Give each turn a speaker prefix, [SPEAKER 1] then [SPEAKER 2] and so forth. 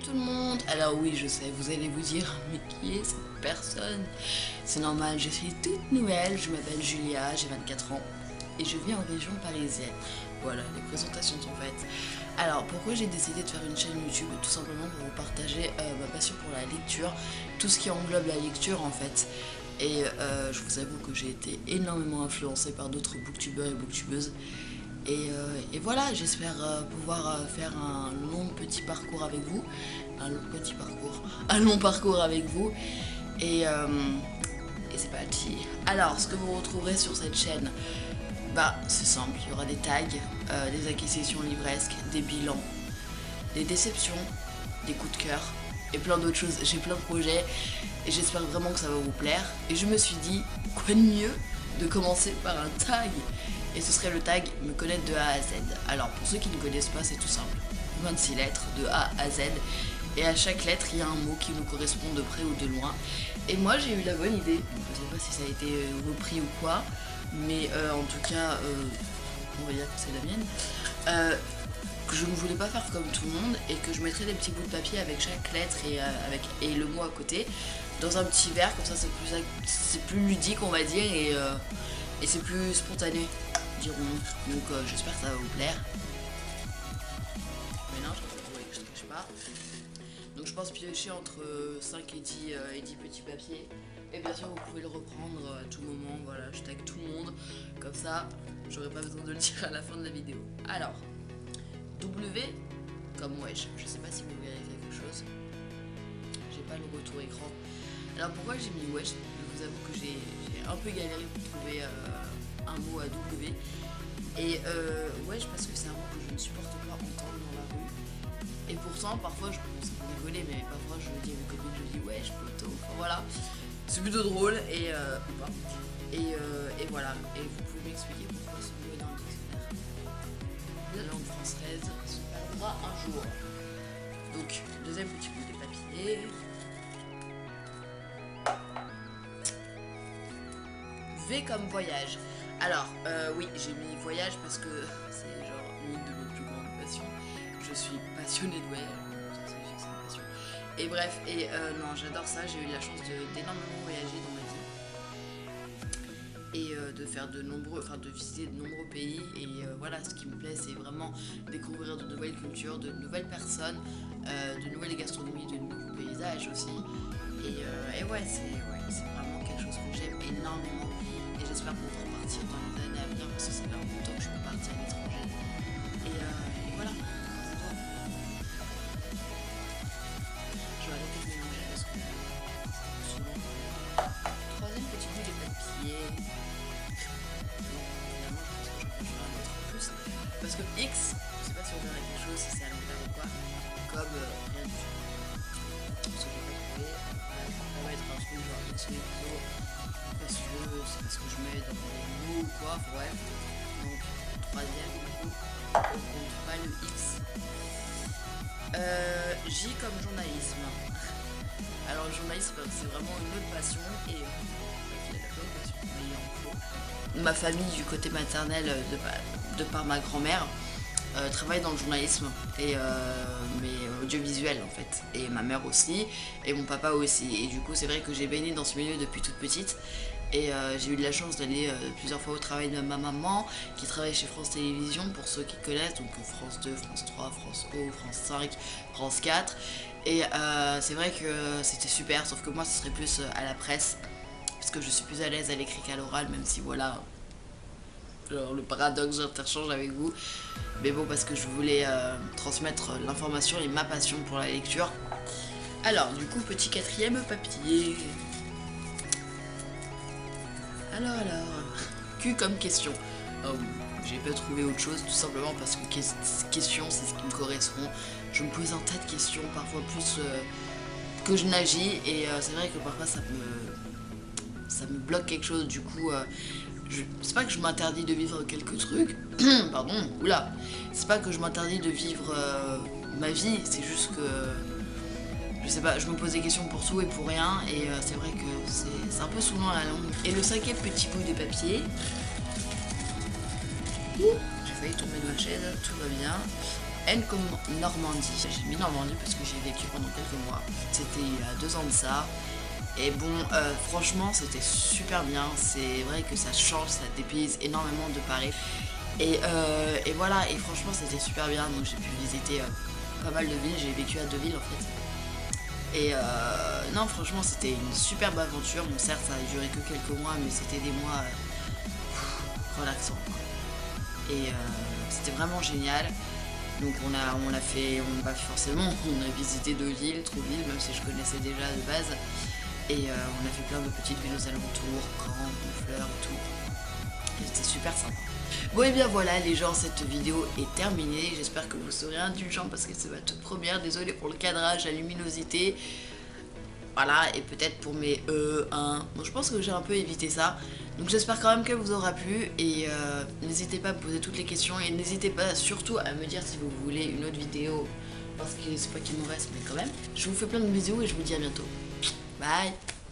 [SPEAKER 1] tout le monde. Alors oui, je sais, vous allez vous dire, mais qui est cette personne? C'est normal, je suis toute nouvelle, je m'appelle Julia, j'ai 24 ans et je vis en région parisienne. Voilà, les présentations sont faites. Alors, pourquoi j'ai décidé de faire une chaîne YouTube? Tout simplement pour vous partager ma passion pour la lecture, tout ce qui englobe la lecture en fait. Et je vous avoue que j'ai été énormément influencée par d'autres booktubeurs et booktubeuses. Et voilà, j'espère pouvoir faire un long petit parcours avec vous. Un long parcours avec vous. Et c'est parti. Alors, ce que vous retrouverez sur cette chaîne, bah c'est simple, il y aura des tags, des acquisitions livresques, des bilans, des déceptions, des coups de cœur et plein d'autres choses. J'ai plein de projets et j'espère vraiment que ça va vous plaire. Et je me suis dit, quoi de mieux de commencer par un tag? Et ce serait le tag me connaître de A à Z. Alors pour ceux qui ne connaissent pas, c'est tout simple. 26 lettres de A à Z. Et à chaque lettre, il y a un mot qui nous correspond de près ou de loin. Et moi, j'ai eu la bonne idée. Je ne sais pas si ça a été repris ou quoi. Mais en tout cas, on va dire que c'est la mienne. Que je ne voulais pas faire comme tout le monde. Et que je mettrais des petits bouts de papier avec chaque lettre et le mot à côté. Dans un petit verre, comme ça c'est plus ludique, on va dire. Et c'est plus spontané, dirons-nous. Donc j'espère que ça va vous plaire. Mais non, je ne cache pas. Donc je pense piocher entre 5 et 10 petits papiers. Et bien sûr vous pouvez le reprendre à tout moment. Voilà, je tag tout le monde. Comme ça, j'aurai pas besoin de le dire à la fin de la vidéo. Alors, W comme wesh. Je sais pas si vous verrez quelque chose. J'ai pas le retour écran. Alors pourquoi j'ai mis wesh? Je vous avoue que j'ai un peu galéré pour trouver un mot à W. Et wesh parce que c'est un mot que je ne supporte pas entendre dans la rue. Et pourtant parfois je pense pour rigoler, mais parfois je le dis à mes copines, je dis wesh poteau. Enfin, voilà. C'est plutôt drôle et ou pas. Et voilà. Et vous pouvez m'expliquer pourquoi ce mot est dans le dictionnaire de la langue française. On verra un jour. Donc, deuxième petit bout de papier. V comme voyage. Alors, oui, j'ai mis voyage parce que c'est genre l'une de mes plus grandes passions. Je suis passionnée de voyage. Ça, c'est une passion. Et bref, non, j'adore ça. J'ai eu la chance d'énormément voyager dans ma vie. Et de visiter de nombreux pays. Et voilà, ce qui me plaît, c'est vraiment découvrir de nouvelles cultures, de nouvelles personnes, de nouvelles gastronomies, de nouveaux paysages aussi. Et ouais, c'est vraiment quelque chose que j'aime énormément. Et j'espère pouvoir partir dans les années à venir parce que ça fait un bout de temps que je peux partir à l'étranger. Et voilà, c'est toi. Je vais arrêter de mélanger parce que c'est souvent. Troisième petit bout de papier. Non, finalement, je pense que je vais en mettre plus. Parce que X, je sais pas si on verra quelque chose, si c'est à l'envers ou quoi, comme rien du tout. Ce que je vais trouver, on va mettre un truc genre X ou Y. Parce que c'est parce que je mets dans les mots ou quoi, bref. Donc, troisième, du coup, on compte pas le X. J comme journalisme. Alors, le journalisme, c'est vraiment une autre passion et ma famille, du côté maternel, de par ma grand-mère, travaille dans le journalisme mais audiovisuel en fait, et ma mère aussi et mon papa aussi, et du coup c'est vrai que j'ai baigné dans ce milieu depuis toute petite et j'ai eu de la chance d'aller plusieurs fois au travail de ma maman qui travaille chez France Télévisions pour ceux qui connaissent, donc France 2, France 3, France O, France 5, France 4 et c'est vrai que c'était super, sauf que moi ce serait plus à la presse parce que je suis plus à l'aise à l'écrit qu'à l'oral, même si voilà, genre, le paradoxe, j'interchange avec vous. Mais bon, parce que je voulais transmettre l'information et ma passion pour la lecture. Alors, du coup, petit quatrième papier. Alors, Q comme question. J'ai pas trouvé autre chose, tout simplement parce que question, c'est ce qui me correspond. Je me pose un tas de questions, parfois plus que je n'agis. Et c'est vrai que parfois ça me bloque quelque chose, du coup... c'est pas que je m'interdis de vivre quelques trucs, pardon, oula, c'est pas que je m'interdis de vivre ma vie, c'est juste que, je sais pas, je me pose des questions pour tout et pour rien, et c'est vrai que c'est un peu souvent à la longue. Et le cinquième petit bout des papiers, j'ai failli tomber de ma chaise, tout va bien, N comme Normandie. J'ai mis Normandie parce que j'ai vécu pendant quelques mois. C'était il y a 2 ans de ça. Et bon, franchement, c'était super bien. C'est vrai que ça change, ça dépayse énormément de Paris. Et voilà, et franchement, c'était super bien. Donc j'ai pu visiter pas mal de villes. J'ai vécu à 2 villes en fait. Et non, franchement, c'était une superbe aventure. Bon, certes, ça a duré que quelques mois, mais c'était des mois relaxants, quoi. Et c'était vraiment génial. Donc on a fait forcément, on a visité 2 villes, Trouville, même si je connaissais déjà de base. Et on a fait plein de petites villes aux alentours, Caen, Honfleur et tout. Et c'était super sympa. Bon et bien voilà les gens, cette vidéo est terminée. J'espère que vous serez indulgents parce que c'est ma toute première. Désolée pour le cadrage, la luminosité. Voilà, et peut-être pour mes bon, je pense que j'ai un peu évité ça. Donc j'espère quand même qu'elle vous aura plu. Et n'hésitez pas à me poser toutes les questions. Et n'hésitez pas surtout à me dire si vous voulez une autre vidéo. Parce que c'est pas qu'il m'en reste, mais quand même. Je vous fais plein de bisous et je vous dis à bientôt. Bye.